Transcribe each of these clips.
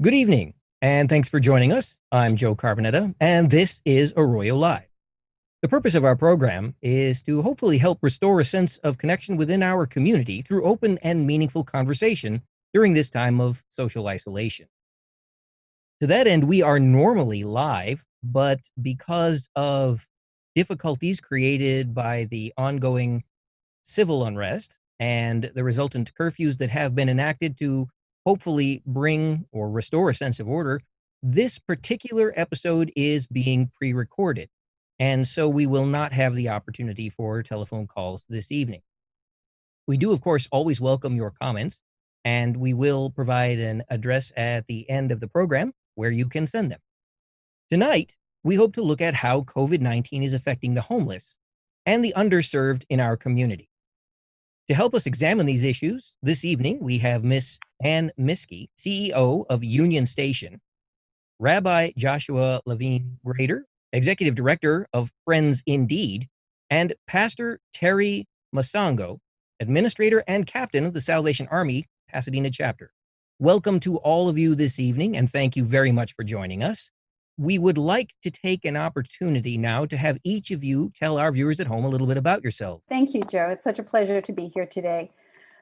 Good evening, and thanks for joining us. I'm Joe Carbonetta, and this is Arroyo Live. The purpose of our program is to hopefully help restore a sense of connection within our community through open and meaningful conversation during this time of social isolation. To that end, we are normally live, but because of difficulties created by the ongoing civil unrest and the resultant curfews that have been enacted to hopefully bring or restore a sense of order, this particular episode is being pre recorded. And so we will not have the opportunity for telephone calls this evening. We do, of course, always welcome your comments, and we will provide an address at the end of the program where you can send them. Tonight, we hope to look at how COVID-19 is affecting the homeless and the underserved in our community. To help us examine these issues, this evening we have Miss Ann Miskey, CEO of Union Station, Rabbi Joshua Levine Grater, Executive Director of Friends Indeed, and Pastor Terry Masango, Administrator and Captain of the Salvation Army, Pasadena Chapter. Welcome to all of you this evening, and thank you very much for joining us. We would like to take an opportunity now to have each of you tell our viewers at home a little bit about yourselves. Thank you, Joe. It's such a pleasure to be here today.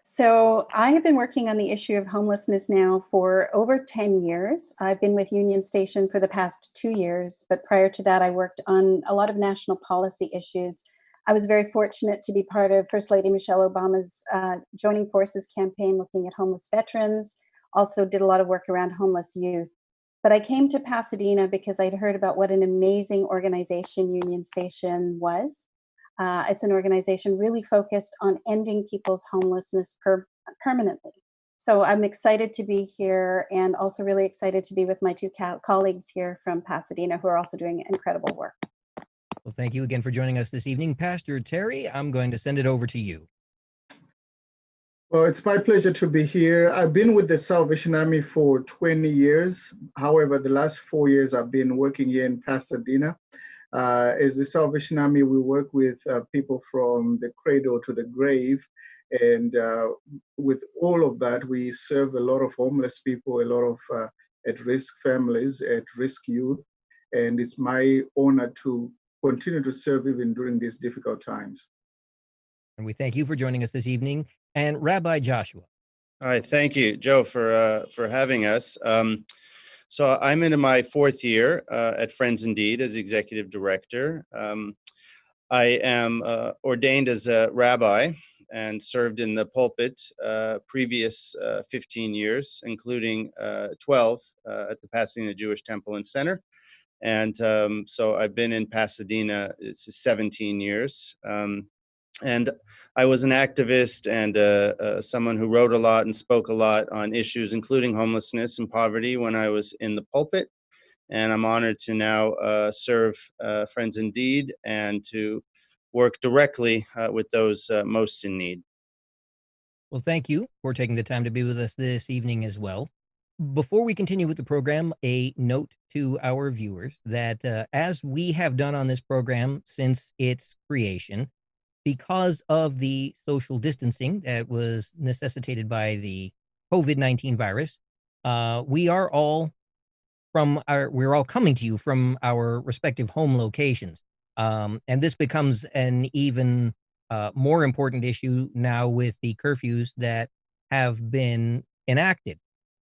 So I have been working on the issue of homelessness now for over 10 years. I've been with Union Station for the past 2 years, but prior to that, I worked on a lot of national policy issues. I was very fortunate to be part of First Lady Michelle Obama's Joining Forces campaign looking at homeless veterans, also did a lot of work around homeless youth. But I came to Pasadena because I'd heard about what an amazing organization Union Station was. It's an organization really focused on ending people's homelessness permanently. So I'm excited to be here and also really excited to be with my two colleagues here from Pasadena who are also doing incredible work. Well, thank you again for joining us this evening. Pastor Terry, I'm going to send it over to you. Well, it's my pleasure to be here. I've been with the Salvation Army for 20 years. However, the last 4 years I've been working here in Pasadena. As the Salvation Army, we work with people from the cradle to the grave. And with all of that, we serve a lot of homeless people, a lot of at-risk families, at-risk youth. And it's my honor to continue to serve even during these difficult times. And we thank you for joining us this evening. And Rabbi Joshua. All right, thank you, Joe, for having us. So I'm into my fourth year at Friends Indeed as executive director. I am ordained as a rabbi and served in the pulpit previous 15 years, including 12 at the Pasadena Jewish Temple and Center. And so I've been in Pasadena, it's 17 years. And I was an activist and someone who wrote a lot and spoke a lot on issues, including homelessness and poverty, when I was in the pulpit. And I'm honored to now serve Friends Indeed and to work directly with those most in need. Well, thank you for taking the time to be with us this evening as well. Before we continue with the program, a note to our viewers that as we have done on this program since its creation, because of the social distancing that was necessitated by the COVID-19 virus, we're all coming to you from our respective home locations. And this becomes an even more important issue now with the curfews that have been enacted.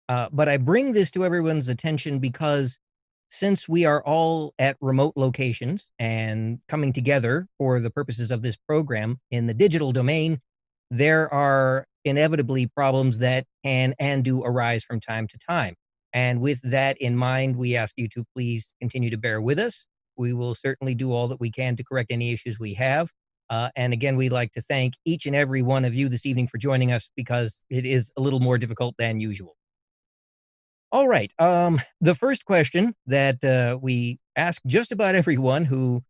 But I bring this to everyone's attention because since we are all at remote locations and coming together for the purposes of this program in the digital domain, there are inevitably problems that can and do arise from time to time. And with that in mind, we ask you to please continue to bear with us. We will certainly do all that we can to correct any issues we have. And again, we'd like to thank each and every one of you this evening for joining us because it is a little more difficult than usual. All right. The first question that we ask just about everyone who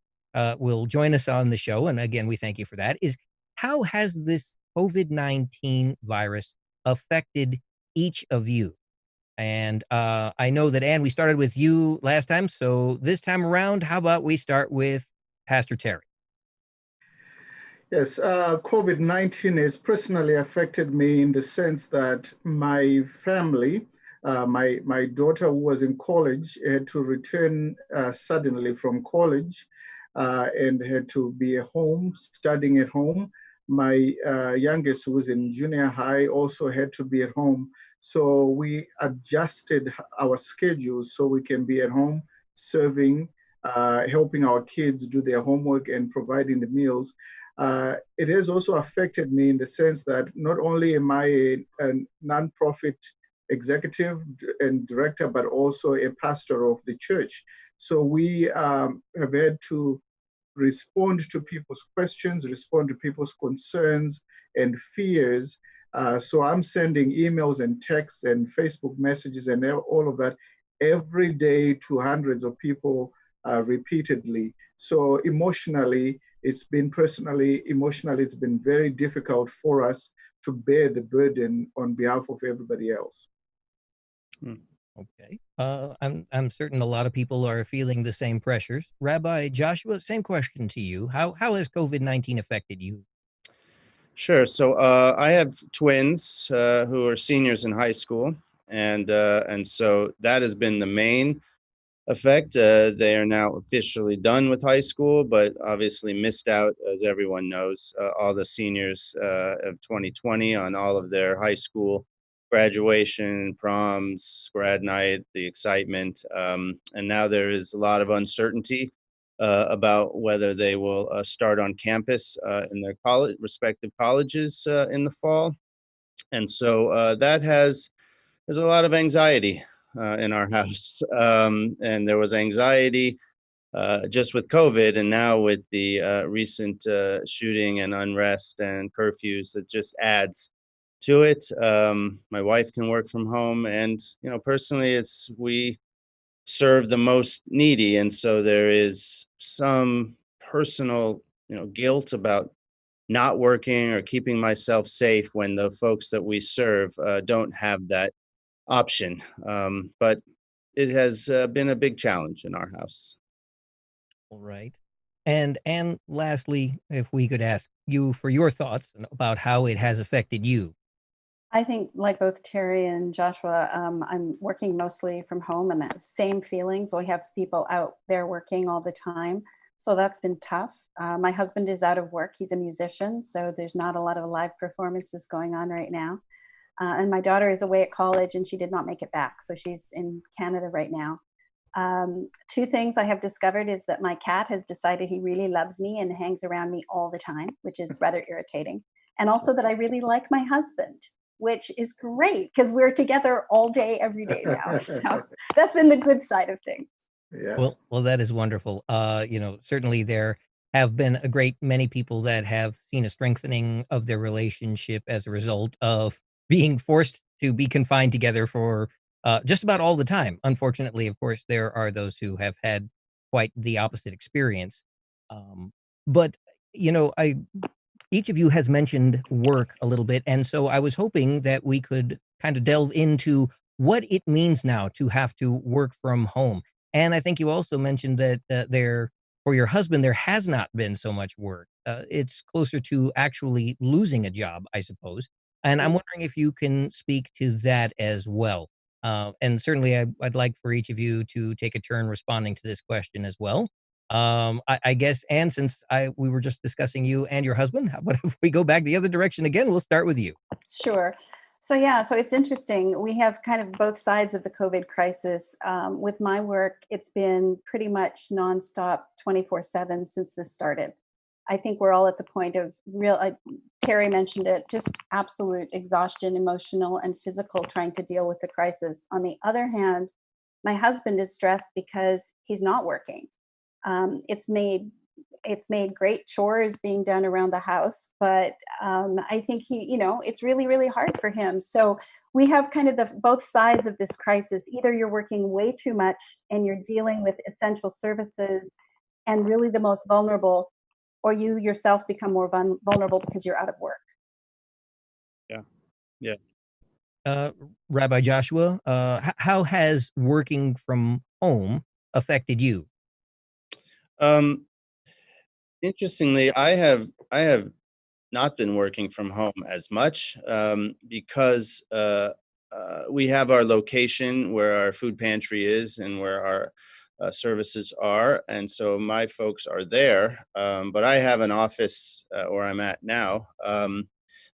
will join us on the show, and again, we thank you for that, is how has this COVID-19 virus affected each of you? And I know that, Ann, we started with you last time. So this time around, how about we start with Pastor Terry? Yes, COVID-19 has personally affected me in the sense that my family My daughter, who was in college, had to return suddenly from college and had to be at home, studying at home. My youngest, who was in junior high, also had to be at home. So we adjusted our schedules so we can be at home serving, helping our kids do their homework and providing the meals. It has also affected me in the sense that not only am I a nonprofit executive and director, but also a pastor of the church. So we have had to respond to people's questions, respond to people's concerns and fears. So I'm sending emails and texts and Facebook messages and all of that every day to hundreds of people repeatedly. So emotionally, it's been very difficult for us to bear the burden on behalf of everybody else. Okay. I'm certain a lot of people are feeling the same pressures. Rabbi Joshua, same question to you. How has COVID-19 affected you? Sure. So I have twins who are seniors in high school, and so that has been the main effect. They are now officially done with high school, but obviously missed out, as everyone knows, all the seniors of 2020 on all of their high school graduation, proms, grad night, the excitement. And now there is a lot of uncertainty about whether they will start on campus in their respective colleges in the fall. And so there's a lot of anxiety in our house. And there was anxiety just with COVID, and now with the recent shooting and unrest and curfews, it just adds to it. My wife can work from home, and personally, we serve the most needy, and so there is some personal, guilt about not working or keeping myself safe when the folks that we serve don't have that option. But it has been a big challenge in our house. All right. And lastly, if we could ask you for your thoughts about how it has affected you. I think, like both Terry and Joshua, I'm working mostly from home and that same feelings. We have people out there working all the time. So that's been tough. My husband is out of work. He's a musician. So there's not a lot of live performances going on right now. And my daughter is away at college and she did not make it back. So she's in Canada right now. Two things I have discovered is that my cat has decided he really loves me and hangs around me all the time, which is rather irritating. And also that I really like my husband, which is great because we're together all day, every day now. So that's been the good side of things. Yeah. Well, that is wonderful. Certainly there have been a great many people that have seen a strengthening of their relationship as a result of being forced to be confined together for just about all the time. Unfortunately, of course, there are those who have had quite the opposite experience. Um, but I each of you has mentioned work a little bit, and so I was hoping that we could kind of delve into what it means now to have to work from home. And I think you also mentioned that for your husband, there has not been so much work. It's closer to actually losing a job, I suppose. And I'm wondering if you can speak to that as well. And certainly, I'd like for each of you to take a turn responding to this question as well. I guess, and since we were just discussing you and your husband, how about if we go back the other direction again? We'll start with you. Sure. So yeah, so it's interesting. We have kind of both sides of the COVID crisis. With my work, it's been pretty much nonstop, 24/7 since this started. I think we're all at the point of real. Terry mentioned it, just absolute exhaustion, emotional and physical, trying to deal with the crisis. On the other hand, my husband is stressed because he's not working. It's made great chores being done around the house, but I think it's really, really hard for him. So we have kind of the both sides of this crisis. Either you're working way too much and you're dealing with essential services and really the most vulnerable, or you yourself become more vulnerable because you're out of work. Yeah. Yeah. Uh, Rabbi Joshua, how has working from home affected you? Um, Interestingly, I have not been working from home as much because we have our location where our food pantry is and where our services are. And so my folks are there. But I have an office where I'm at now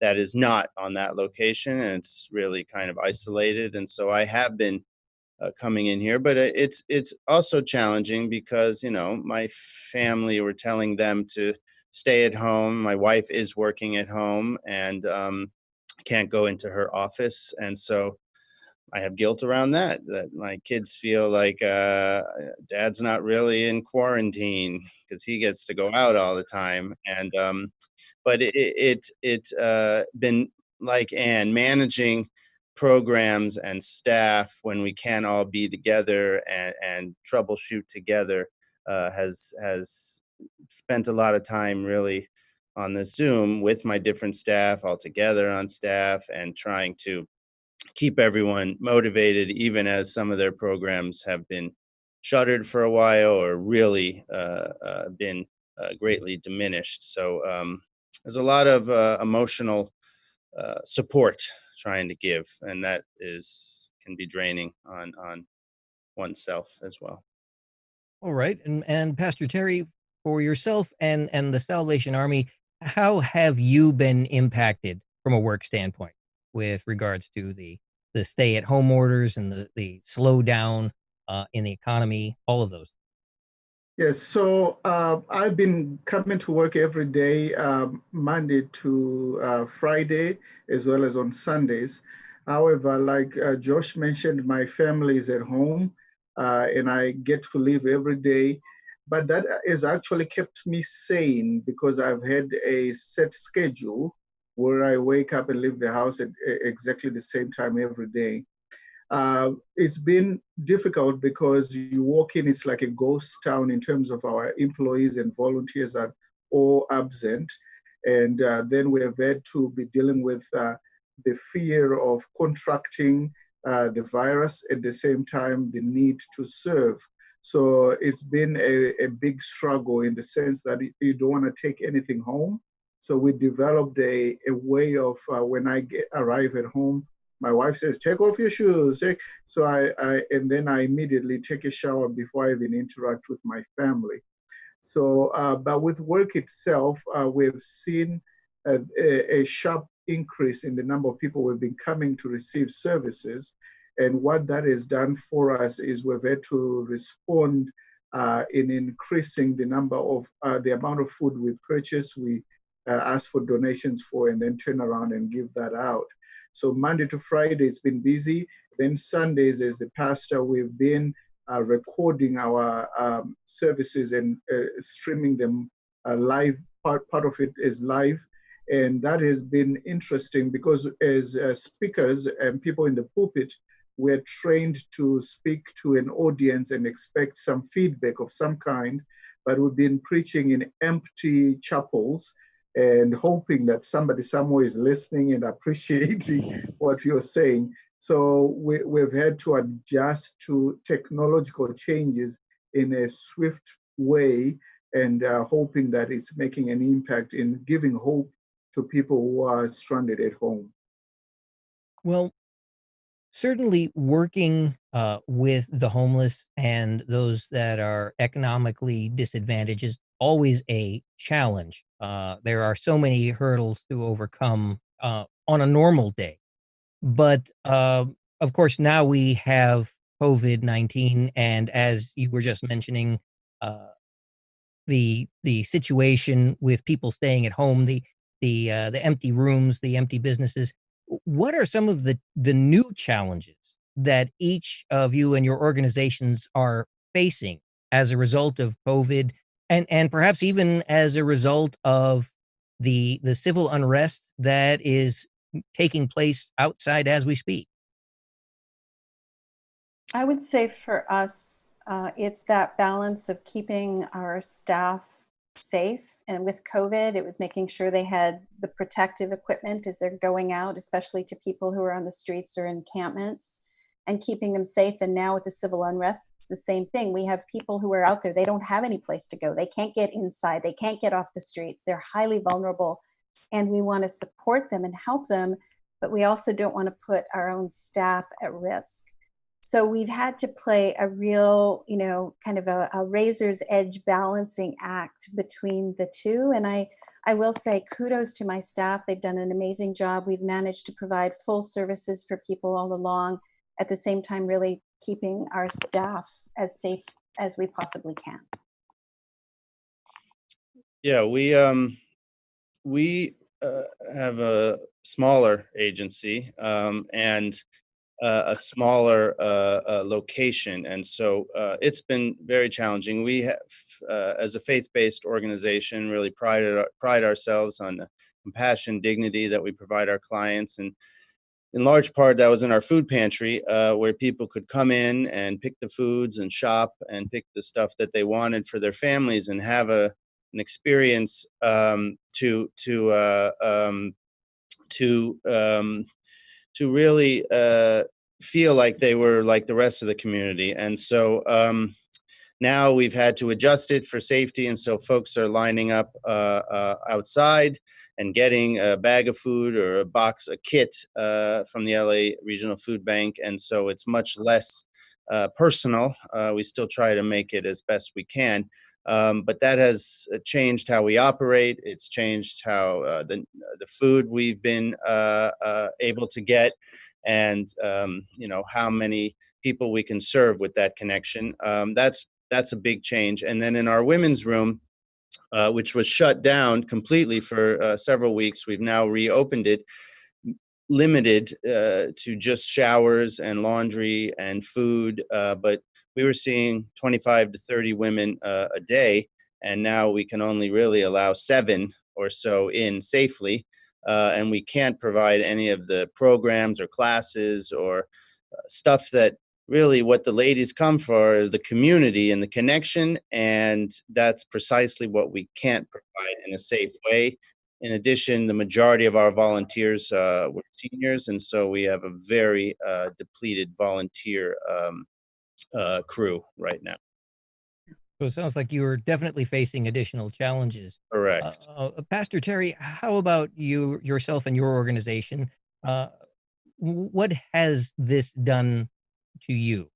that is not on that location. And it's really kind of isolated. And so I have been coming in here, but it's also challenging because, my family were telling them to stay at home. My wife is working at home and can't go into her office. And so I have guilt around that my kids feel like dad's not really in quarantine because he gets to go out all the time. And but it's been like Ann managing programs and staff when we can all be together and troubleshoot together has spent a lot of time really on the Zoom with my different staff all together on staff and trying to keep everyone motivated, even as some of their programs have been shuttered for a while or really been greatly diminished. So there's a lot of emotional support trying to give, and that can be draining on oneself as well. All right. And Pastor Terry, for yourself and the Salvation Army, how have you been impacted from a work standpoint with regards to the stay at home orders and the slowdown in the economy, all of those? Yes, so I've been coming to work every day, Monday to Friday, as well as on Sundays. However, like Josh mentioned, my family is at home and I get to leave every day. But that has actually kept me sane because I've had a set schedule where I wake up and leave the house at exactly the same time every day. It's been difficult because you walk in, it's like a ghost town in terms of our employees and volunteers are all absent. And then we have had to be dealing with the fear of contracting the virus, at the same time, the need to serve. So it's been a big struggle in the sense that you don't want to take anything home. So we developed a way of when arrive at home, my wife says, take off your shoes. So and then I immediately take a shower before I even interact with my family. So, but with work itself, we've seen a sharp increase in the number of people who've been coming to receive services. And what that has done for us is we've had to respond in increasing the number of the amount of food we purchase, we ask for donations for, and then turn around and give that out. So Monday to Friday, it's been busy. Then Sundays, as the pastor, we've been recording our services and streaming them live. Part of it is live. And that has been interesting because as speakers and people in the pulpit, we're trained to speak to an audience and expect some feedback of some kind. But we've been preaching in empty chapels and hoping that somebody somewhere is listening and appreciating what you're saying. So we've had to adjust to technological changes in a swift way and hoping that it's making an impact in giving hope to people who are stranded at home. Well, certainly working with the homeless and those that are economically disadvantaged is always a challenge. There are so many hurdles to overcome on a normal day. But of course, now we have COVID-19. And as you were just mentioning, uh, the situation with people staying at home, the empty rooms, the empty businesses. What are some of the new challenges that each of you and your organizations are facing as a result of COVID, and perhaps even as a result of the civil unrest that is taking place outside as we speak? I would say for us, it's that balance of keeping our staff safe. And with COVID, it was making sure they had the protective equipment as they're going out, especially to people who are on the streets or encampments, and keeping them safe. And now with the civil unrest, it's the same thing. We have people who are out there, they don't have any place to go. They can't get inside, they can't get off the streets. They're highly vulnerable. And we want to support them and help them, but we also don't want to put our own staff at risk. So we've had to play a real, kind of a razor's edge balancing act between the two. And I will say kudos to my staff. They've done an amazing job. We've managed to provide full services for people all along, at the same time really keeping our staff as safe as we possibly can. Yeah, we have a smaller agency, and a smaller location, and so it's been very challenging. We have, as a faith-based organization, really pride ourselves on the compassion, dignity that we provide our clients, and in large part that was in our food pantry, where people could come in and pick the foods and shop and pick the stuff that they wanted for their families and have an experience to really feel like they were like the rest of the community. And so now we've had to adjust it for safety. And so folks are lining up outside and getting a bag of food or a kit from the LA Regional Food Bank. And so it's much less personal. We still try to make it as best we can. But that has changed how we operate. It's changed how the food we've been able to get, and how many people we can serve with that connection. That's a big change. And then in our women's room, which was shut down completely for several weeks, we've now reopened it, limited to just showers and laundry and food, but we were seeing 25 to 30 women a day, and now we can only really allow 7 or so in safely, and we can't provide any of the programs or classes or stuff that really what the ladies come for is the community and the connection, and that's precisely what we can't provide in a safe way. In addition, the majority of our volunteers were seniors, and so we have a very depleted volunteer crew right now. So it sounds like you're definitely facing additional challenges. Correct. Pastor Terry, how about yourself and your organization? What has this done to you?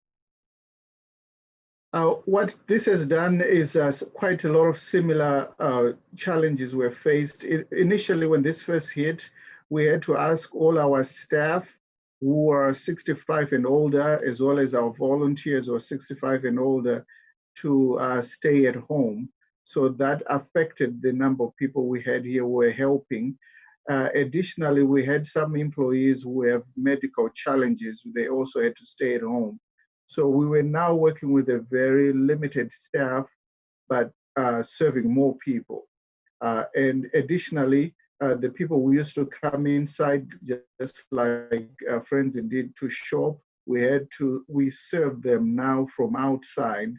What this has done is quite a lot of similar challenges were faced. Initially, when this first hit, we had to ask all our staff who are 65 and older, as well as our volunteers who are 65 and older, to stay at home. So that affected the number of people we had here who were helping. Additionally, we had some employees who have medical challenges. They also had to stay at home. So we were now working with a very limited staff, but serving more people. And additionally, the people who used to come inside, just like Friends Indeed, to shop, we serve them now from outside.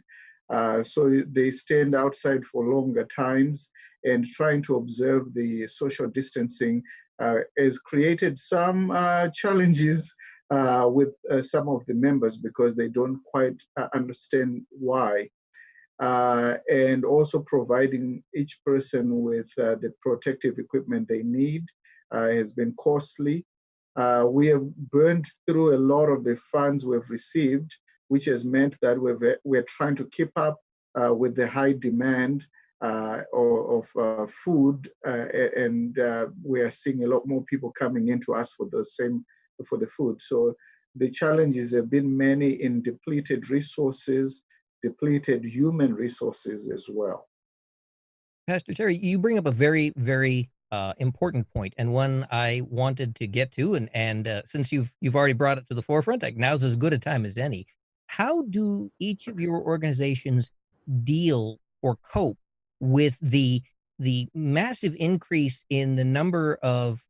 So they stand outside for longer times, and trying to observe the social distancing has created some challenges with some of the members because they don't quite understand why. And also providing each person with the protective equipment they need has been costly. We have burned through a lot of the funds we've received, which has meant that we're trying to keep up with the high demand of food, and we are seeing a lot more people coming in to ask for the food. So the challenges have been many in depleted resources, depleted human resources as well. Pastor Terry, you bring up a very, very important point, and one I wanted to get to, and since you've already brought it to the forefront, like now's as good a time as any. How do each of your organizations deal or cope with the massive increase in the number of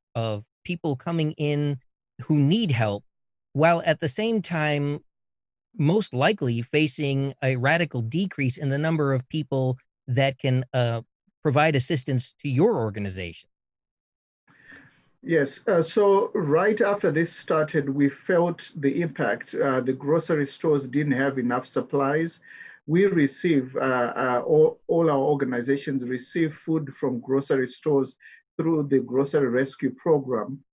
people coming in who need help, while at the same time most likely facing a radical decrease in the number of people that can provide assistance to your organization? Yes, so right after this started, we felt the impact. The grocery stores didn't have enough supplies. We receive, all our organizations receive food from grocery stores through the grocery rescue program.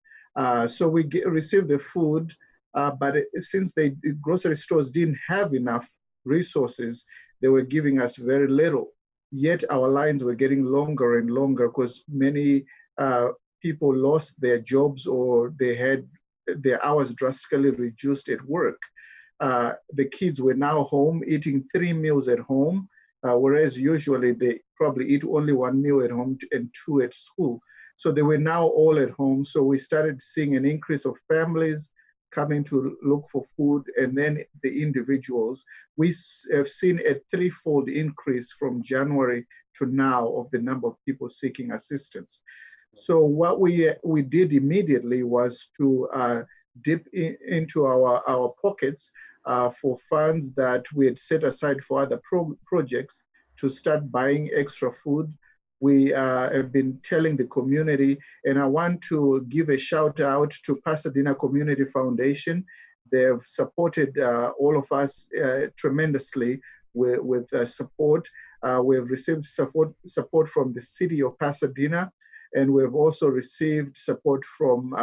So we received the food, but since the grocery stores didn't have enough resources, they were giving us very little. Yet our lines were getting longer and longer because many people lost their jobs or they had their hours drastically reduced at work. The kids were now home eating 3 meals at home, whereas usually they probably eat only 1 meal at home and 2 at school. So they were now all at home. So we started seeing an increase of families coming to look for food, and then the individuals. We have seen a threefold increase from January to now of the number of people seeking assistance. So what we did immediately was to dip into our pockets for funds that we had set aside for other projects to start buying extra food. We have been telling the community, and I want to give a shout out to Pasadena Community Foundation. They've supported all of us tremendously with support. We've received support from the city of Pasadena, and we've also received support from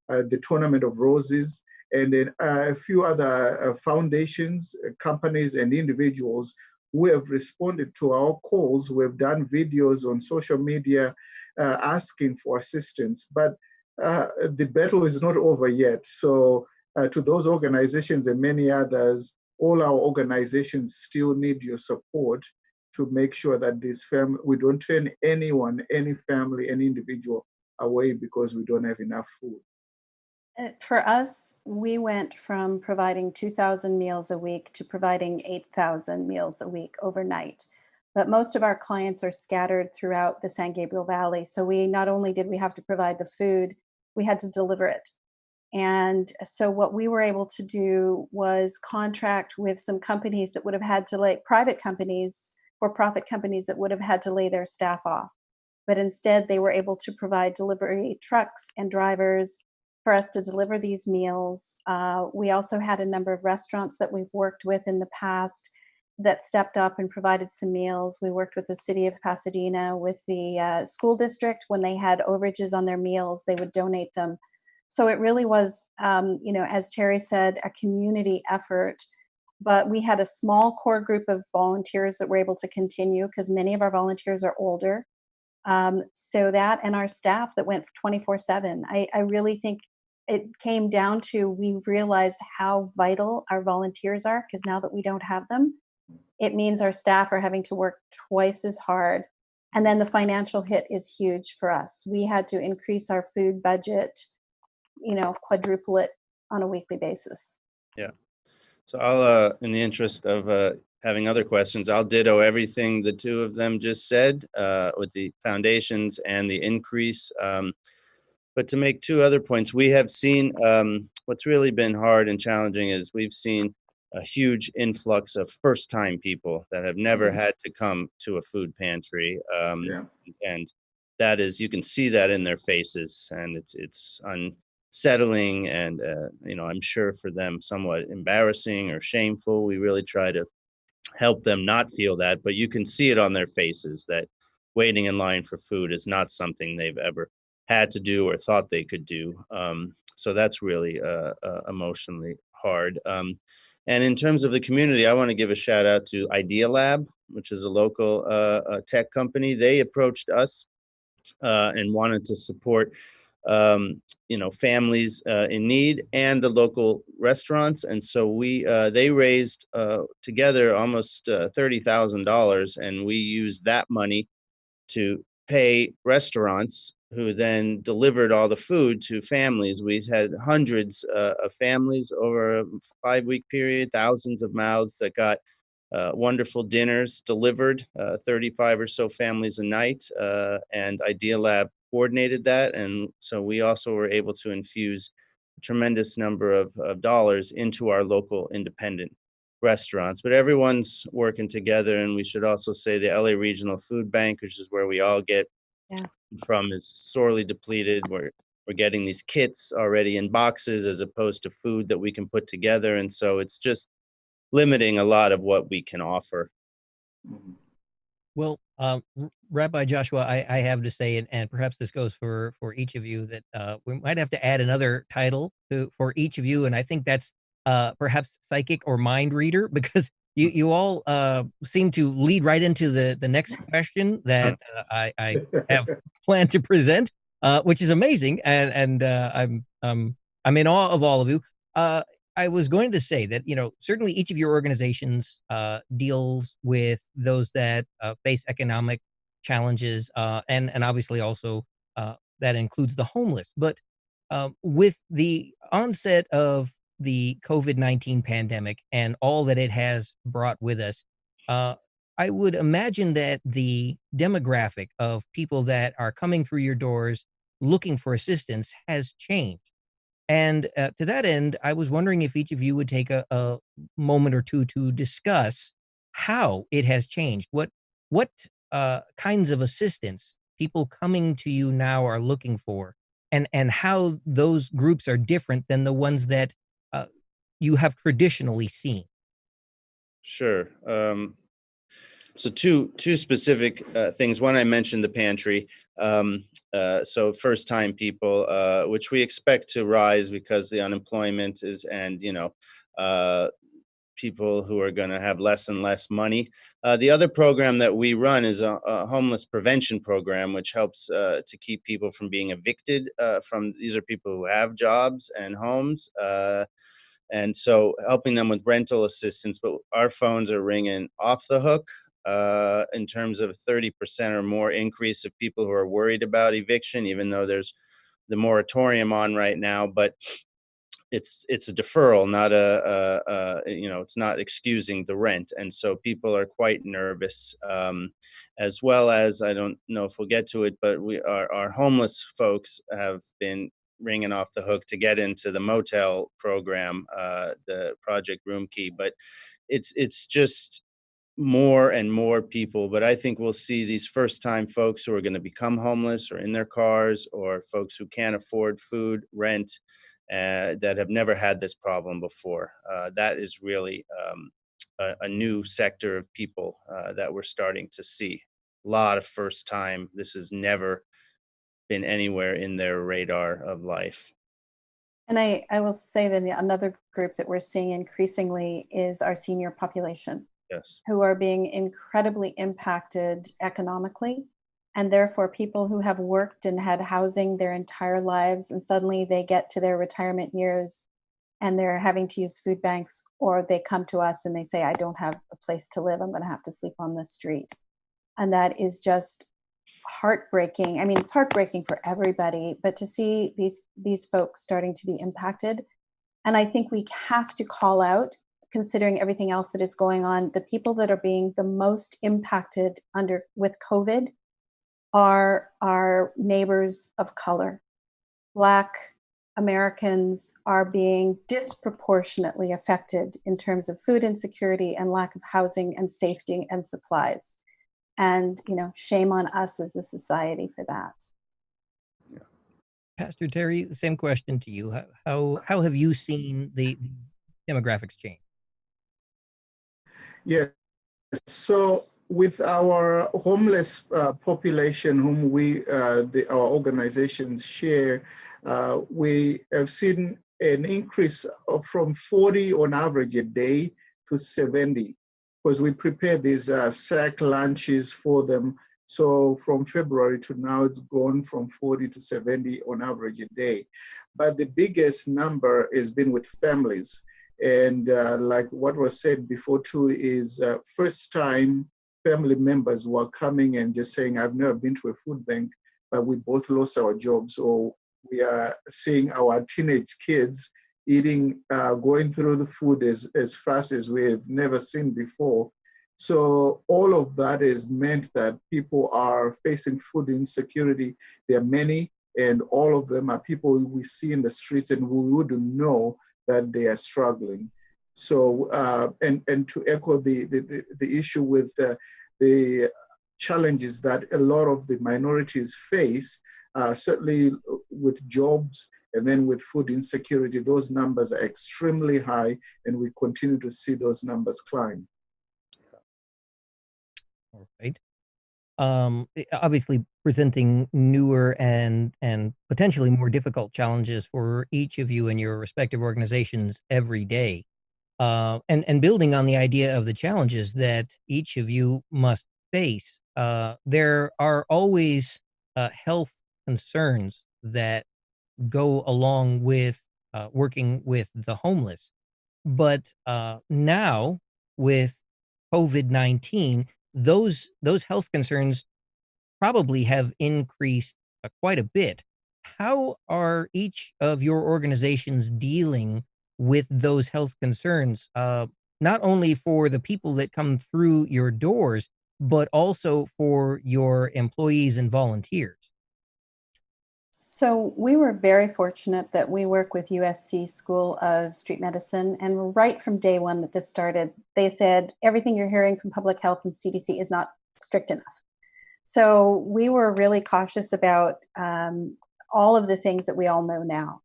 the Tournament of Roses, and then a few other foundations, companies, and individuals who have responded to our calls. We've done videos on social media asking for assistance, but the battle is not over yet. So to those organizations and many others, all our organizations still need your support to make sure that we don't turn anyone, any family, any individual away because we don't have enough food. For us, we went from providing 2,000 meals a week to providing 8,000 meals a week overnight. But most of our clients are scattered throughout the San Gabriel Valley. So we not only did we have to provide the food, we had to deliver it. And so what we were able to do was contract with some companies that would have had to private companies, for-profit companies that would have had to lay their staff off. But instead, they were able to provide delivery trucks and drivers for us to deliver these meals. We also had a number of restaurants that we've worked with in the past that stepped up and provided some meals. We worked with the city of Pasadena, with the school district. When they had overages on their meals, they would donate them. So it really was, as Terry said, a community effort. But we had a small core group of volunteers that were able to continue because many of our volunteers are older. So that and our staff that went 24/7. I really think it came down to we realized how vital our volunteers are because now that we don't have them, it means our staff are having to work twice as hard. And then the financial hit is huge for us. We had to increase our food budget, quadruple it on a weekly basis. Yeah. So in the interest of having other questions, I'll ditto everything the two of them just said with the foundations and the increase. But to make two other points, we have seen what's really been hard and challenging is we've seen a huge influx of first-time people that have never had to come to a food pantry. And that is, you can see that in their faces, and it's unsettling and, I'm sure for them somewhat embarrassing or shameful. We really try to help them not feel that, but you can see it on their faces that waiting in line for food is not something they've ever had to do or thought they could do. So that's really emotionally hard. And in terms of the community, I want to give a shout out to Idea Lab, which is a local tech company. They approached us and wanted to support families in need and the local restaurants. And so they raised together almost $30,000, and we used that money to pay restaurants who then delivered all the food to families. We had hundreds of families over a 5-week period, thousands of mouths that got wonderful dinners delivered, 35 or so families a night, and Idea Lab coordinated that. And so we also were able to infuse a tremendous number of dollars into our local independent restaurants. But everyone's working together, and we should also say the LA Regional Food Bank, which is where we all get from, is sorely depleted. We're getting these kits already in boxes as opposed to food that we can put together, and so it's just limiting a lot of what we can offer. Well, Rabbi Joshua, I have to say, and perhaps this goes for each of you, that we might have to add another title for each of you, and I think that's perhaps psychic or mind reader, because you all seem to lead right into the next question that I have planned to present, which is amazing, and I'm in awe of all of you. Uh, I was going to say that, certainly each of your organizations deals with those that face economic challenges, and obviously also that includes the homeless. But with the onset of the COVID-19 pandemic and all that it has brought with us, uh, I would imagine that the demographic of people that are coming through your doors looking for assistance has changed. And to that end, I was wondering if each of you would take a moment or two to discuss how it has changed. What kinds of assistance people coming to you now are looking for, and how those groups are different than the ones that uh, you have traditionally seen. Sure. So two specific things. One, I mentioned the pantry. So first time people, which we expect to rise because the unemployment is, and uh, people who are going to have less and less money. The other program that we run is a homeless prevention program, which helps to keep people from being evicted. From These are people who have jobs and homes. And so helping them with rental assistance, but our phones are ringing off the hook in terms of 30% or more increase of people who are worried about eviction, even though there's the moratorium on right now. But it's a deferral, not it's not excusing the rent, and so people are quite nervous. As well as, I don't know if we'll get to it, but our homeless folks have been ringing off the hook to get into the motel program, the Project Room Key. But it's just more and more people. But I think we'll see these first time folks who are going to become homeless or in their cars, or folks who can't afford food, rent, that have never had this problem before. That is really a new sector of people that we're starting to see. A lot of first time. This has never been anywhere in their radar of life. And I will say that another group that we're seeing increasingly is our senior population, Yes. who are being incredibly impacted economically. And therefore, people who have worked and had housing their entire lives, and suddenly they get to their retirement years and they're having to use food banks, or they come to us and they say, I don't have a place to live. I'm going to have to sleep on the street. And that is just heartbreaking. I mean, it's heartbreaking for everybody, but to see these folks starting to be impacted, and I think we have to call out, considering everything else that is going on, the people that are being the most impacted under with COVID are our neighbors of color. Black Americans are being disproportionately affected in terms of food insecurity and lack of housing and safety and supplies. And, shame on us as a society for that. Pastor Terry, the same question to you. How have you seen the demographics change? Yes. So with our homeless population, whom our organizations share, we have seen an increase from 40 on average a day to 70, because we prepare these sack lunches for them. So from February to now, it's gone from 40 to 70 on average a day. But the biggest number has been with families. And like what was said before too, is first time family members who are coming and just saying, I've never been to a food bank, but we both lost our jobs. Or we are seeing our teenage kids eating, going through the food as fast as we have never seen before. So all of that has meant that people are facing food insecurity. There are many, and all of them are people we see in the streets and we wouldn't know that they are struggling. So, and to echo the issue with the challenges that a lot of the minorities face, certainly with jobs and then with food insecurity, those numbers are extremely high, and we continue to see those numbers climb. All right. obviously presenting newer and potentially more difficult challenges for each of you in your respective organizations every day. And building on the idea of the challenges that each of you must face, there are always health concerns that go along with working with the homeless. But now with COVID-19, those health concerns probably have increased quite a bit. How are each of your organizations dealing with those health concerns, not only for the people that come through your doors, but also for your employees and volunteers? So we were very fortunate that we work with USC School of Street Medicine, and right from day one that this started, they said everything you're hearing from public health and CDC is not strict enough. So we were really cautious about all of the things that we all know now.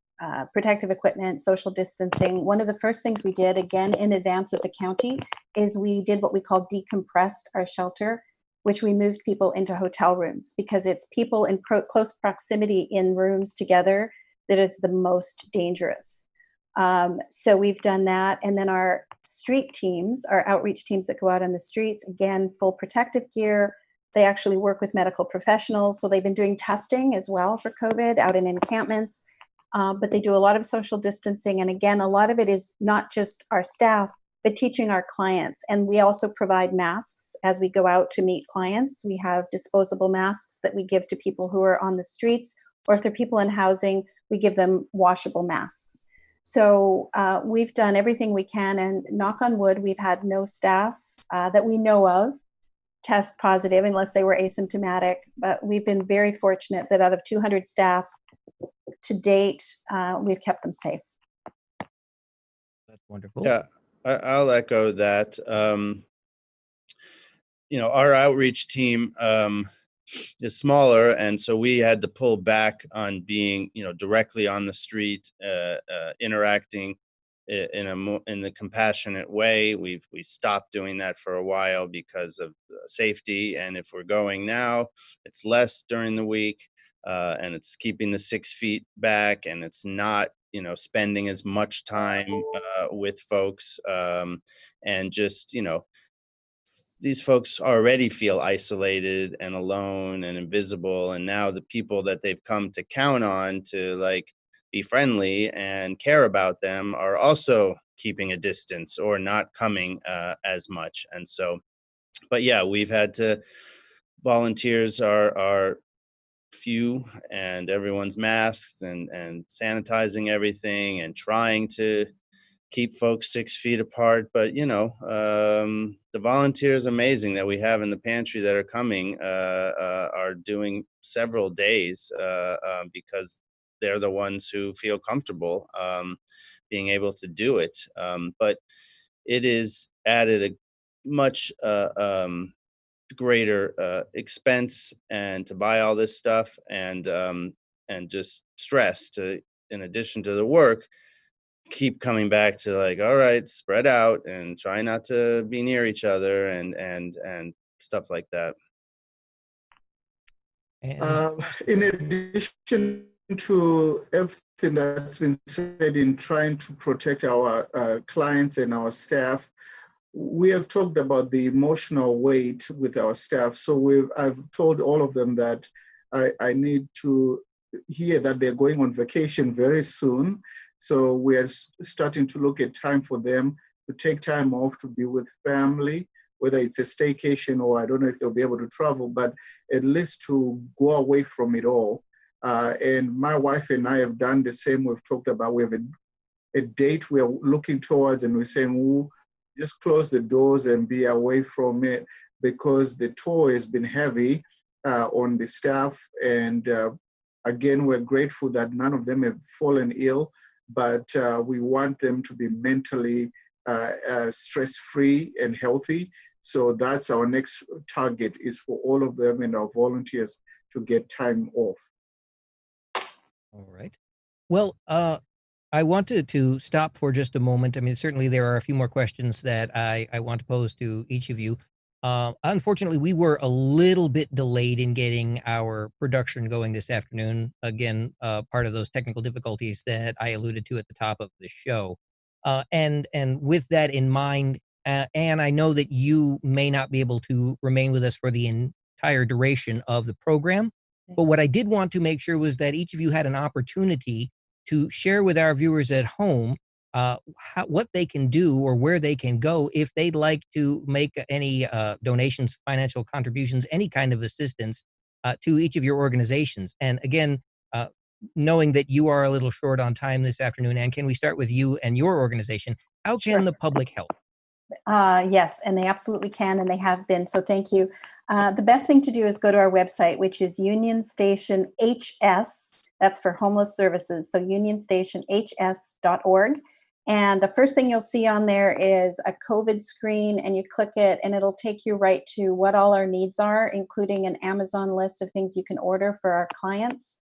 Protective equipment, social distancing. One of the first things we did, again in advance of the county, is we did what we call decompressed our shelter, which we moved people into hotel rooms because it's people in close proximity in rooms together that is the most dangerous. So we've done that. And then our street teams, our outreach teams that go out on the streets, again, full protective gear. They actually work with medical professionals. So they've been doing testing as well for COVID out in encampments. But they do a lot of social distancing. And again, a lot of it is not just our staff, but teaching our clients. And we also provide masks as we go out to meet clients. We have disposable masks that we give to people who are on the streets, or if they're people in housing, we give them washable masks. So we've done everything we can, and knock on wood, we've had no staff that we know of test positive unless they were asymptomatic. But we've been very fortunate that out of 200 staff to date, we've kept them safe. That's wonderful. Yeah, I'll echo that. Our outreach team is smaller, and so we had to pull back on being, directly on the street, interacting in the compassionate way. We stopped doing that for a while because of safety, and if we're going now, it's less during the week, and it's keeping the 6 feet back, and it's not spending as much time with folks, and just these folks already feel isolated and alone and invisible, and now the people that they've come to count on to be friendly and care about them are also keeping a distance or not coming as much. And so, but yeah, we've had to, volunteers are few, and everyone's masked and sanitizing everything and trying to keep folks 6 feet apart. But the volunteers amazing that we have in the pantry that are coming are doing several days because they're the ones who feel comfortable being able to do it. But it is added a much greater expense and to buy all this stuff and just stress to, in addition to the work, keep coming back to all right, spread out and try not to be near each other and stuff like that. And In addition to everything that's been said in trying to protect our clients and our staff, we have talked about the emotional weight with our staff. So I've told all of them that I need to hear that they're going on vacation very soon. So we are starting to look at time for them to take time off to be with family, whether it's a staycation or I don't know if they'll be able to travel, but at least to go away from it all. And my wife and I have done the same. We've talked about, we have a date we're looking towards, and we're saying, we'll just close the doors and be away from it because the toll has been heavy on the staff. And again, we're grateful that none of them have fallen ill, but we want them to be mentally stress-free and healthy. So that's our next target, is for all of them and our volunteers to get time off. all right. Well, I wanted to stop for just a moment. I mean, certainly there are a few more questions that I want to pose to each of you. Unfortunately, we were a little bit delayed in getting our production going this afternoon. Again, part of those technical difficulties that I alluded to at the top of the show. And with that in mind, and I know that you may not be able to remain with us for the entire duration of the program, but what I did want to make sure was that each of you had an opportunity to share with our viewers at home what they can do or where they can go if they'd like to make any donations, financial contributions, any kind of assistance to each of your organizations. And again, uh, knowing that you are a little short on time this afternoon, and can we start with you and your organization? How can Sure. the public help? Yes, and they absolutely can, and they have been. So thank you. The best thing to do is go to our website, which is Union Station HS. That's for homeless services. So unionstationhs.org. And the first thing you'll see on there is a COVID screen, and you click it, and it'll take you right to what all our needs are, including an Amazon list of things you can order for our clients.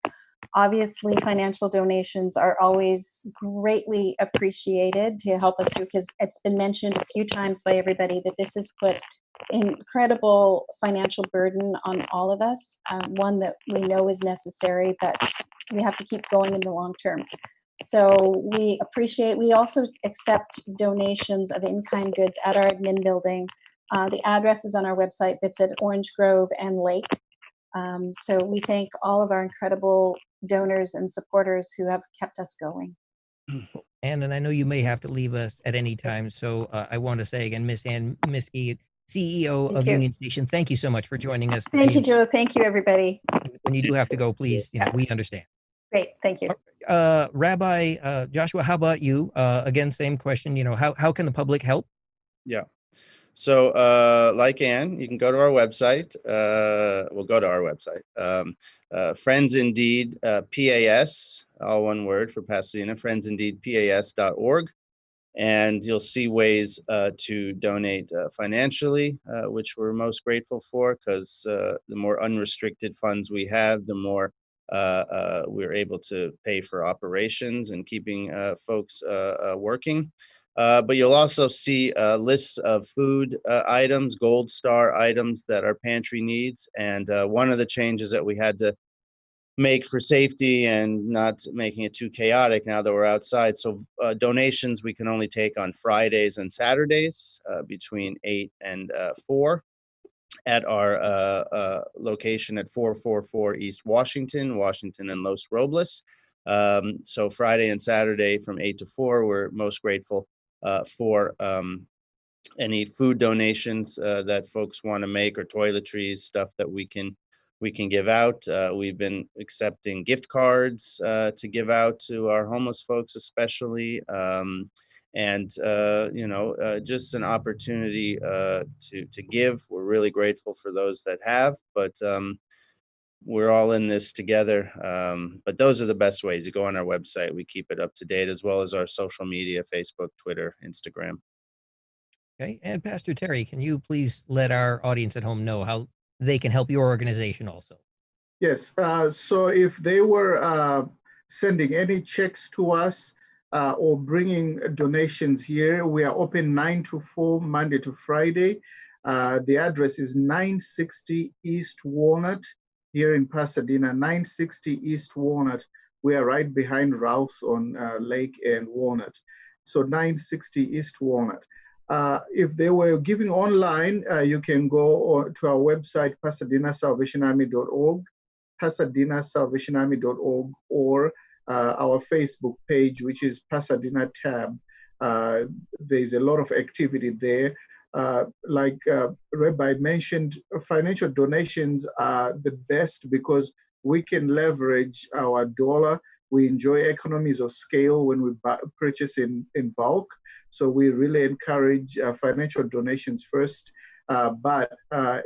Obviously, financial donations are always greatly appreciated to help us through, because it's been mentioned a few times by everybody that this has put incredible financial burden on all of us, one that we know is necessary, but we have to keep going in the long term. So we appreciate, we also accept donations of in-kind goods at our admin building. The address is on our website. It's at Orange Grove and Lake. So we thank all of our incredible donors and supporters who have kept us going. And I know you may have to leave us at any time, Yes. so I want to say again, Miss Ann Miskey, CEO Thank of you. Union Station, thank you so much for joining us Thank today. you, Joe. Thank you, everybody. When you do have to go, please, Yeah. we understand. Great. Thank you. Rabbi Joshua, how about you? Again, same question. How can the public help? Yeah. So, like Ann, you can go to our website. We'll go to our website. Friends Indeed, PAS, all one word for Pasadena, friendsindeedpas.org. And you'll see ways to donate financially, which we're most grateful for, because the more unrestricted funds we have, the more we're able to pay for operations and keeping folks working. But you'll also see lists of food items, gold star items that our pantry needs. And one of the changes that we had to make for safety and not making it too chaotic now that we're outside. So donations we can only take on Fridays and Saturdays between 8 and 4 at our location at 444 East Washington and Los Robles. So Friday and Saturday from 8 to 4, we're most grateful for any food donations that folks want to make, or toiletries, stuff that we can give out. We've been accepting gift cards to give out to our homeless folks, especially, and just an opportunity to give. We're really grateful for those that have, but we're all in this together. But those are the best ways. You go on our website, we keep it up to date, as well as our social media: Facebook, Twitter, Instagram. Okay. And Pastor Terry, can you please let our audience at home know how they can help your organization also? Yes. So if they were sending any checks to us or bringing donations here, we are open 9 to 4, Monday to Friday. The address is 960 East Walnut here in Pasadena, 960 East Walnut. We are right behind Rouse on Lake and Walnut. So 960 East Walnut. If they were giving online, you can go to our website, PasadenaSalvationArmy.org, PasadenaSalvationArmy.org, or our Facebook page, which is Pasadena Tab. There's a lot of activity there. Like Rabbi mentioned, financial donations are the best because we can leverage our dollar. We enjoy economies of scale when we purchase in bulk. So we really encourage financial donations first. But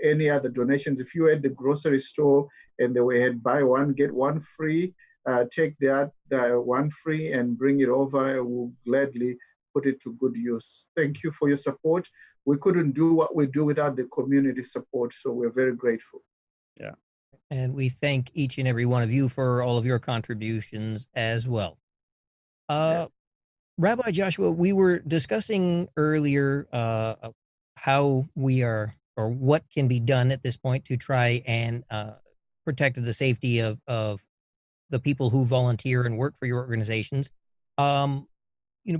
any other donations, if you at the grocery store and they had buy one, get one free, take that one free and bring it over. We'll gladly put it to good use. Thank you for your support. We couldn't do what we do without the community support, so we're very grateful. Yeah. And we thank each and every one of you for all of your contributions as well. Rabbi Joshua, we were discussing earlier how we are, or what can be done at this point to try and protect the safety of the people who volunteer and work for your organizations. Um,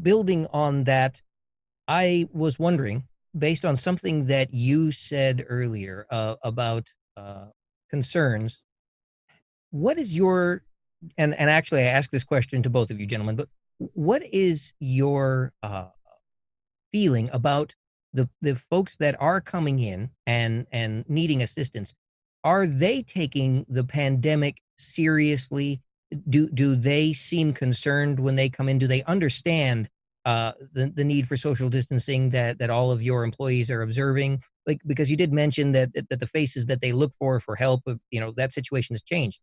building on that, I was wondering, based on something that you said earlier about concerns, what is your and actually I asked this question to both of you gentlemen, but what is your feeling about the folks that are coming in and needing assistance? Are they taking the pandemic seriously? Do they seem concerned when they come in? Do they understand the need for social distancing that all of your employees are observing? Like, because you did mention that the faces that they look for help, that situation has changed.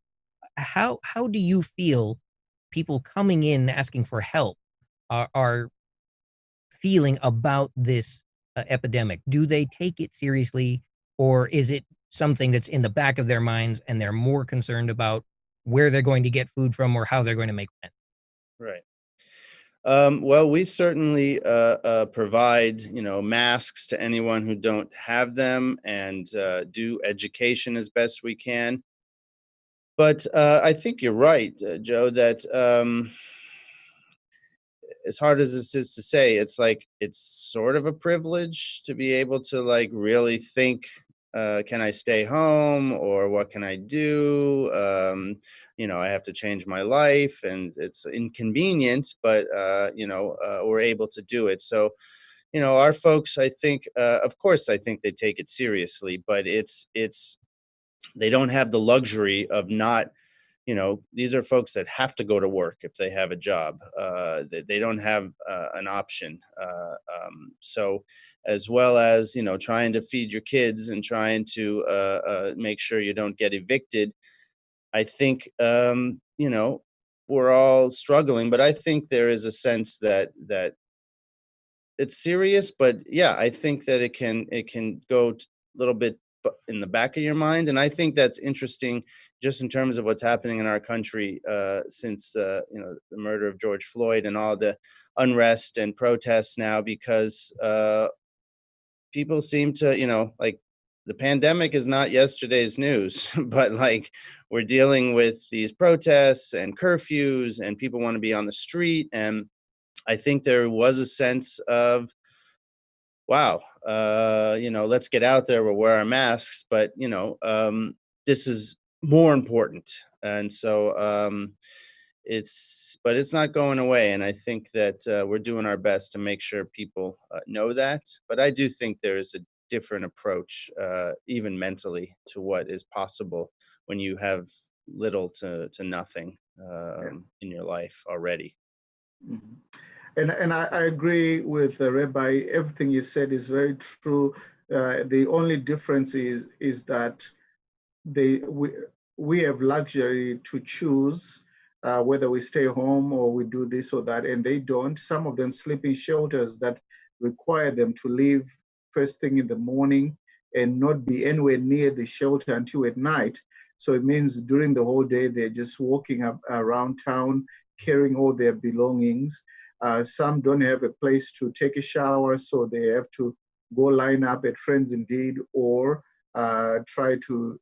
How do you feel people coming in asking for help are feeling about this epidemic? Do they take it seriously, or is it something that's in the back of their minds and they're more concerned about where they're going to get food from or how they're going to make rent? Right. Well, we certainly provide, masks to anyone who don't have them, and do education as best we can. But I think you're right, Joe, that as hard as this is to say, it's like it's sort of a privilege to be able to like really think, can I stay home or what can I do? I have to change my life and it's inconvenient, but we're able to do it. So, our folks, I think, of course, I think they take it seriously, but it's they don't have the luxury of not, these are folks that have to go to work if they have a job. They don't have an option. So, as well as, trying to feed your kids and trying to make sure you don't get evicted, I think, we're all struggling. But I think there is a sense that it's serious. But yeah, I think that it can go a little bit in the back of your mind, and I think that's interesting just in terms of what's happening in our country since the murder of George Floyd and all the unrest and protests now, because people seem to, like, the pandemic is not yesterday's news, but like we're dealing with these protests and curfews and people want to be on the street. And I think there was a sense of, wow, let's get out there, we'll wear our masks, but this is more important. And so but it's not going away. And I think that we're doing our best to make sure people know that. But I do think there is a different approach, even mentally, to what is possible when you have little to nothing Yeah. in your life already. Mhm. And I agree with Rabbi. Everything you said is very true. The only difference is that they we have luxury to choose whether we stay home or we do this or that, and they don't. Some of them sleep in shelters that require them to leave first thing in the morning and not be anywhere near the shelter until at night. So it means during the whole day they're just walking up around town carrying all their belongings. Some don't have a place to take a shower, so they have to go line up at Friends Indeed or try to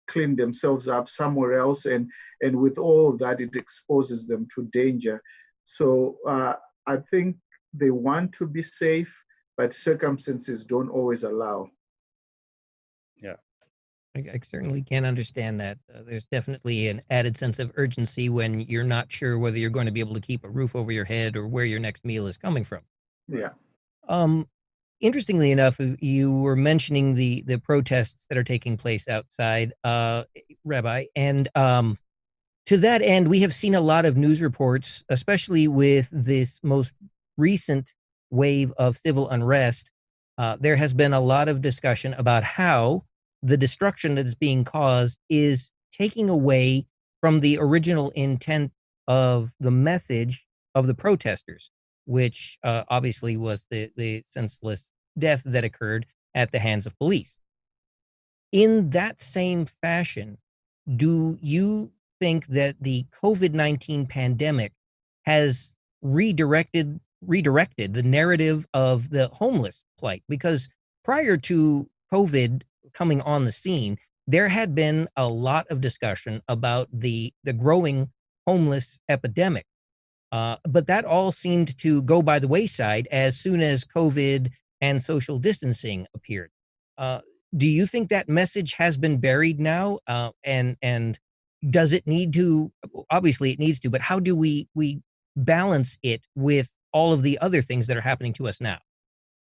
clean themselves up somewhere else. And with all of that, it exposes them to danger. So I think they want to be safe, but circumstances don't always allow. Yeah. I certainly can understand that. There's definitely an added sense of urgency when you're not sure whether you're going to be able to keep a roof over your head or where your next meal is coming from. Yeah. Um, Interestingly enough, you were mentioning the protests that are taking place outside, Rabbi, and to that end, we have seen a lot of news reports, especially with this most recent wave of civil unrest. There has been a lot of discussion about how the destruction that is being caused is taking away from the original intent of the message of the protesters, which obviously was the senseless death that occurred at the hands of police. In that same fashion, do you think that the COVID-19 pandemic has redirected the narrative of the homeless plight? Because prior to COVID coming on the scene, there had been a lot of discussion about the growing homeless epidemic. But that all seemed to go by the wayside as soon as COVID and social distancing appeared. Uh, do you think that message has been buried now? And does it need to? Obviously, it needs to. But how do we balance it with all of the other things that are happening to us now?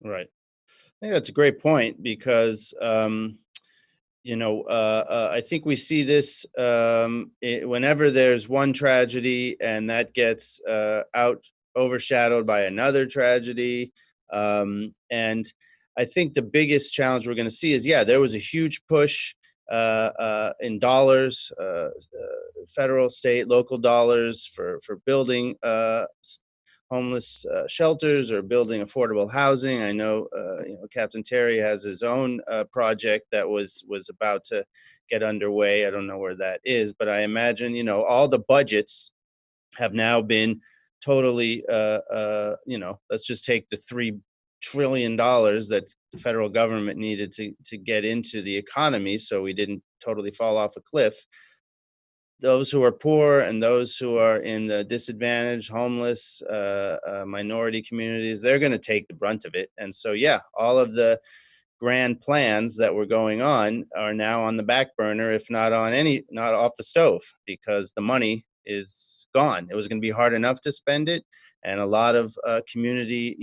Right. I think that's a great point because I think we see this whenever there's one tragedy and that gets out overshadowed by another tragedy. And I think the biggest challenge we're going to see is, yeah, there was a huge push in dollars, federal, state, local dollars for building homeless shelters or building affordable housing. I know, Captain Terry has his own project that was about to get underway. I don't know where that is, but I imagine, all the budgets have now been totally, let's just take the $3 trillion that the federal government needed to get into the economy so we didn't totally fall off a cliff. Those who are poor and those who are in the disadvantaged, homeless, minority communities, they're going to take the brunt of it. And so, yeah, all of the grand plans that were going on are now on the back burner, if not not off the stove, because the money is gone. It was going to be hard enough to spend it, and a lot of community,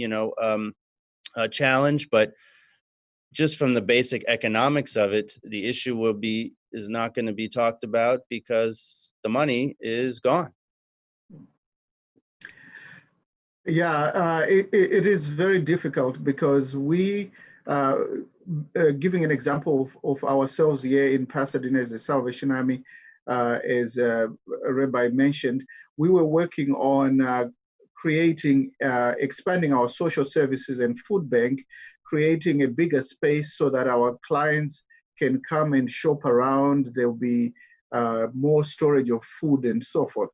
challenge, but just from the basic economics of it, the issue is not going to be talked about because the money is gone. Yeah, it is very difficult because giving an example of ourselves here in Pasadena as the Salvation Army, as Rabbi mentioned, we were working on expanding our social services and food bank, creating a bigger space so that our clients can come and shop around. There'll be more storage of food and so forth.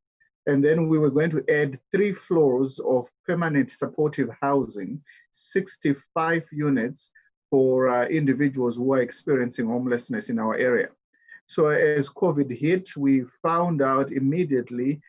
And then we were going to add 3 floors of permanent supportive housing, 65 units for individuals who are experiencing homelessness in our area. So as COVID hit, we found out immediately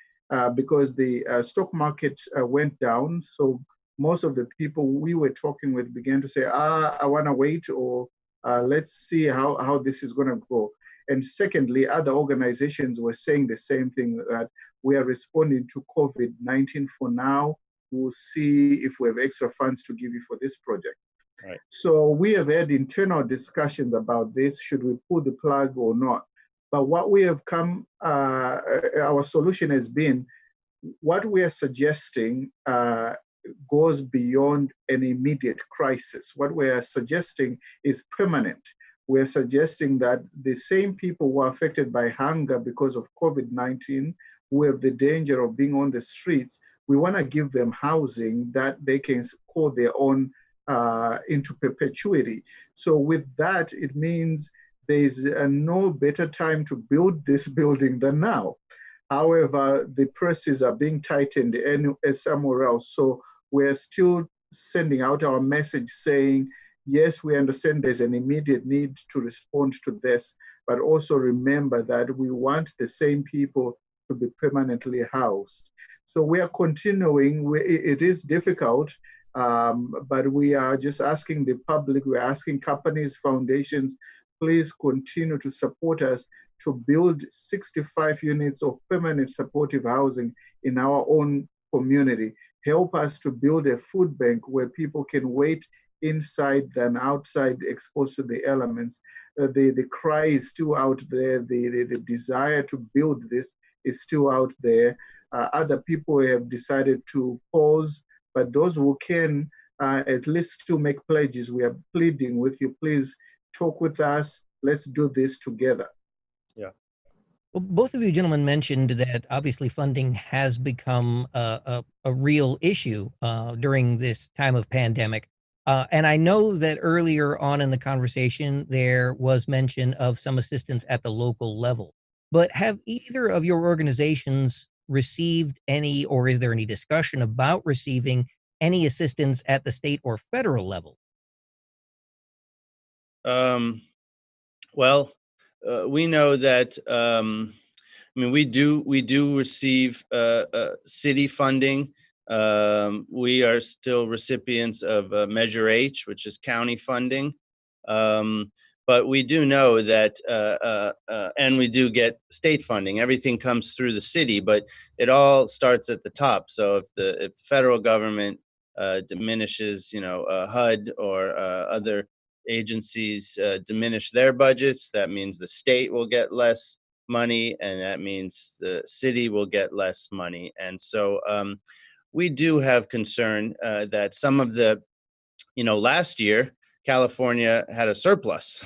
because the stock market went down. So most of the people we were talking with began to say, I want to wait, or let's see how this is going to go. And secondly, other organizations were saying the same thing, that we are responding to COVID-19 for now. We'll see if we have extra funds to give you for this project. Right. So we have had internal discussions about this, should we pull the plug or not? But what we have our solution has been, what we are suggesting goes beyond an immediate crisis. What we are suggesting is permanent. We're suggesting that the same people who are affected by hunger because of COVID-19, who have the danger of being on the streets, we want to give them housing that they can call their own into perpetuity. So with that, it means there's no better time to build this building than now. However, the purses are being tightened somewhere else. So we're still sending out our message saying, yes, we understand there's an immediate need to respond to this, but also remember that we want the same people to be permanently housed. So we are continuing. It is difficult, but we are just asking the public, we're asking companies, foundations, please continue to support us to build 65 units of permanent supportive housing in our own community. Help us to build a food bank where people can wait inside than outside, exposed to the elements. The cry is still out there. The desire to build this is still out there. Other people have decided to pause, but those who can at least still make pledges, we are pleading with you, please talk with us. Let's do this together. Yeah. Well, both of you gentlemen mentioned that obviously funding has become a real issue during this time of pandemic. And I know that earlier on in the conversation, there was mention of some assistance at the local level. But have either of your organizations received any, or is there any discussion about receiving any assistance at the state or federal level? Um, well, we know that. I mean, we do receive city funding. We are still recipients of Measure H, which is county funding. Um, but we do know that, and we do get state funding. Everything comes through the city, but it all starts at the top. So if the federal government diminishes, HUD or other agencies diminish their budgets, that means the state will get less money, and that means the city will get less money. And so we do have concern that some of the, last year, California had a surplus.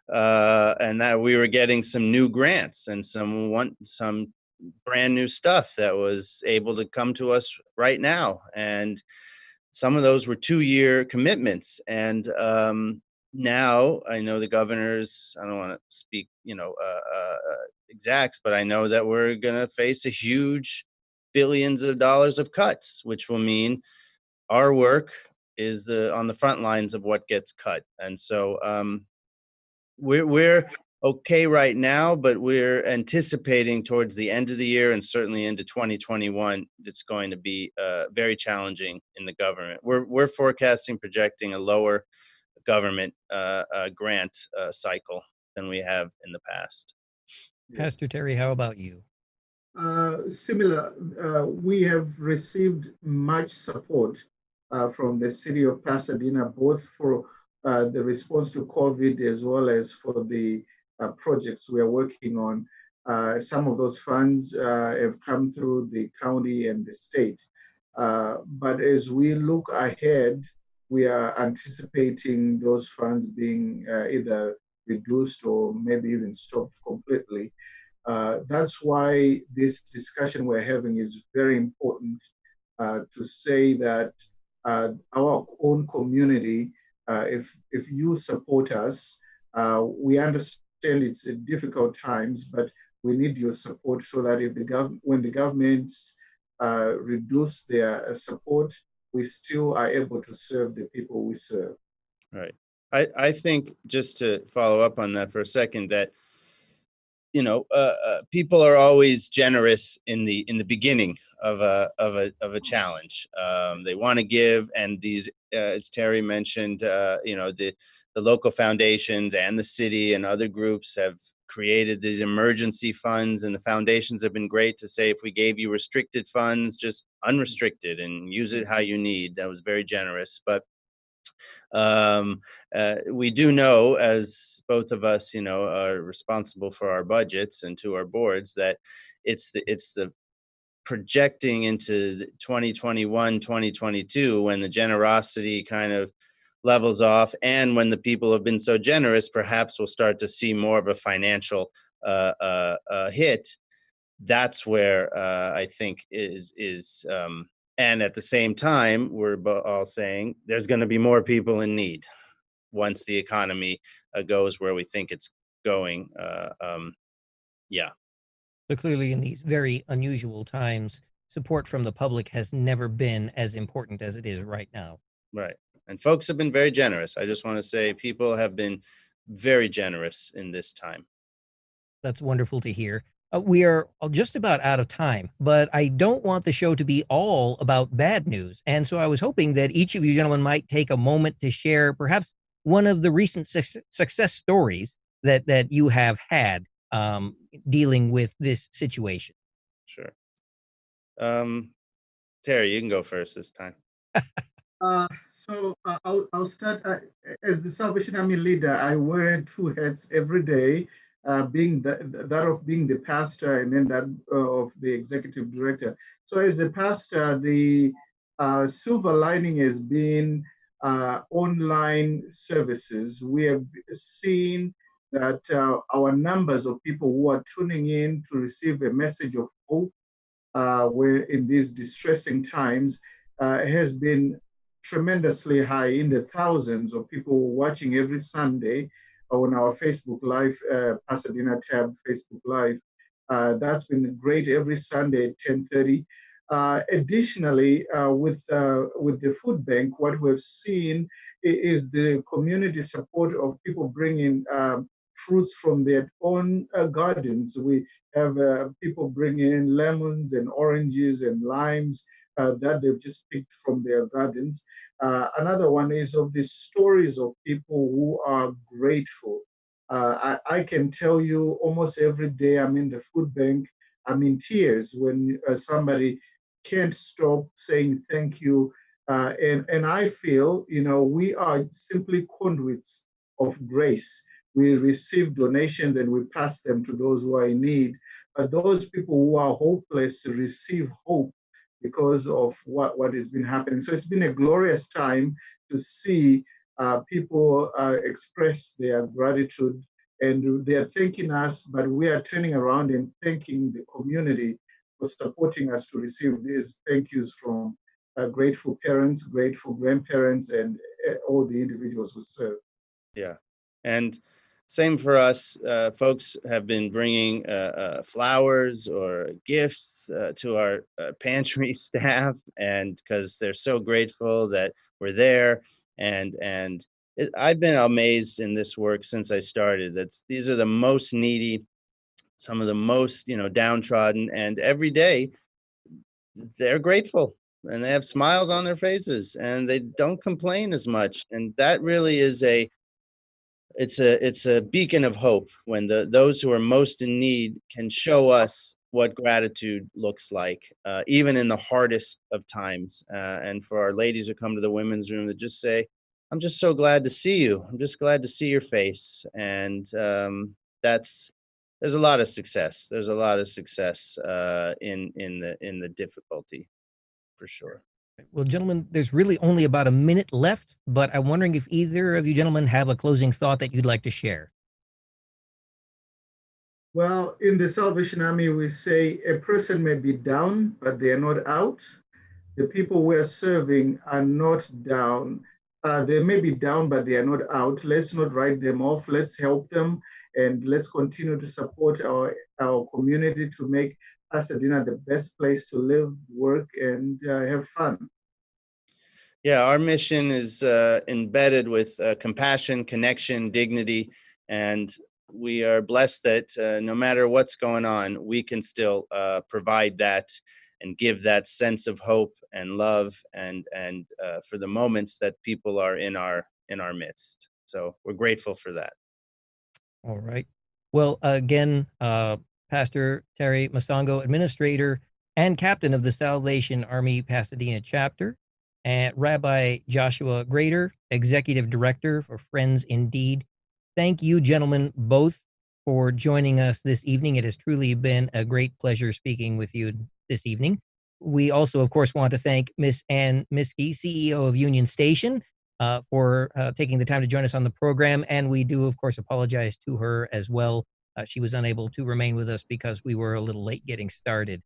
And that we were getting some new grants and some brand new stuff that was able to come to us right now. And some of those were 2-year commitments. And now I know the governors, I don't want to speak, exacts, but I know that we're going to face a huge billions of dollars of cuts, which will mean our work is on the front lines of what gets cut. And so we're okay right now, but we're anticipating towards the end of the year and certainly into 2021, it's going to be very challenging in the government. We're forecasting, projecting a lower government grant cycle than we have in the past. Pastor Terry, how about you? Similar, we have received much support from the city of Pasadena, both for the response to COVID as well as for the projects we are working on. Some of those funds have come through the county and the state. But as we look ahead, we are anticipating those funds being either reduced or maybe even stopped completely. That's why this discussion we're having is very important to say that our own community, if you support us, we understand it's difficult times, but we need your support so that when the governments reduce their support, we still are able to serve the people we serve. Right. I think, just to follow up on that for a second, that people are always generous in the beginning of a challenge. They want to give, and these, as Terry mentioned, the local foundations and the city and other groups have created these emergency funds, and the foundations have been great to say, if we gave you restricted funds, just unrestricted and use it how you need. That was very generous. But we do know, as both of us, are responsible for our budgets and to our boards, that it's the projecting into 2021, 2022, when the generosity kind of levels off, and when the people have been so generous, perhaps we'll start to see more of a financial hit. That's where I think is and at the same time, we're all saying there's going to be more people in need once the economy goes where we think it's going. Yeah. So clearly, in these very unusual times, support from the public has never been as important as it is right now. Right. And folks have been very generous. I just want to say people have been very generous in this time. That's wonderful to hear. We are just about out of time, but I don't want the show to be all about bad news. And so I was hoping that each of you gentlemen might take a moment to share perhaps one of the recent success stories that you have had dealing with this situation. Sure. Terry, you can go first this time. I'll start. As the Salvation Army leader, I wear two hats every day, being that of being the pastor and then that of the executive director. So as a pastor, the silver lining has been online services. We have seen that our numbers of people who are tuning in to receive a message of hope where in these distressing times has been tremendously high, in the thousands of people watching every Sunday on our Facebook Live, Pasadena tab Facebook Live. That's been great every Sunday at 10:30. Additionally, with the food bank, what we've seen is the community support of people bringing fruits from their own gardens. We have people bringing in lemons and oranges and limes that they've just picked from their gardens. Another one is of the stories of people who are grateful. I can tell you almost every day I'm in the food bank, I'm in tears when somebody can't stop saying thank you. And I feel, we are simply conduits of grace. We receive donations and we pass them to those who are in need. But those people who are hopeless receive hope because of what has been happening. So it's been a glorious time to see people express their gratitude, and they are thanking us, but we are turning around and thanking the community for supporting us to receive these thank yous from grateful parents, grateful grandparents, and all the individuals who serve. Yeah. And same for us. Folks have been bringing flowers or gifts to our pantry staff, and because they're so grateful that we're there. And I've been amazed in this work since I started. These are the most needy, some of the most downtrodden, and every day they're grateful and they have smiles on their faces and they don't complain as much. And that really is it's a beacon of hope when those who are most in need can show us what gratitude looks like, even in the hardest of times. And for our ladies who come to the women's room to just say, "I'm just so glad to see you. I'm just glad to see your face." And there's a lot of success. There's a lot of success in the difficulty, for sure. Well, gentlemen, there's really only about a minute left, but I'm wondering if either of you gentlemen have a closing thought that you'd like to share. Well, in the Salvation Army, we say a person may be down, but they are not out. The people we're serving are not down. They may be down, but they are not out. Let's not write them off. Let's help them, and let's continue to support our community to make Pasadena the best place to live, work, and have fun. Yeah, our mission is embedded with compassion, connection, dignity, and we are blessed that no matter what's going on, we can still provide that and give that sense of hope and love, and for the moments that people are in our midst. So we're grateful for that. All right. Well, again, Pastor Terry Masango, administrator and captain of the Salvation Army Pasadena chapter, and Rabbi Joshua Grater, executive director for Friends Indeed. Thank you, gentlemen, both for joining us this evening. It has truly been a great pleasure speaking with you this evening. We also, of course, want to thank Miss Ann Miskey, CEO of Union Station, for taking the time to join us on the program. And we do, of course, apologize to her as well. She was unable to remain with us because we were a little late getting started.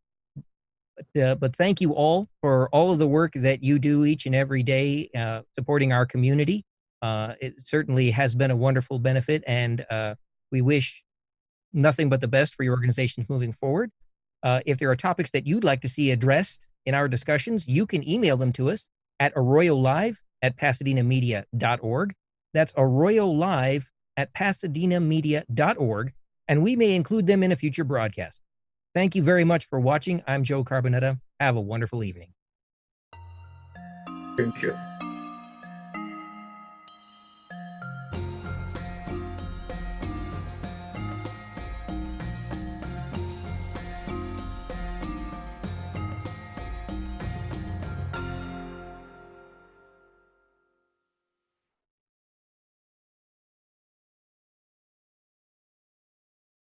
But thank you all for all of the work that you do each and every day supporting our community. It certainly has been a wonderful benefit, and we wish nothing but the best for your organizations moving forward. If there are topics that you'd like to see addressed in our discussions, you can email them to us at arroyolive@pasadenamedia.org. That's arroyolive@pasadenamedia.org, and we may include them in a future broadcast. Thank you very much for watching. I'm Joe Carbonetta. Have a wonderful evening. Thank you.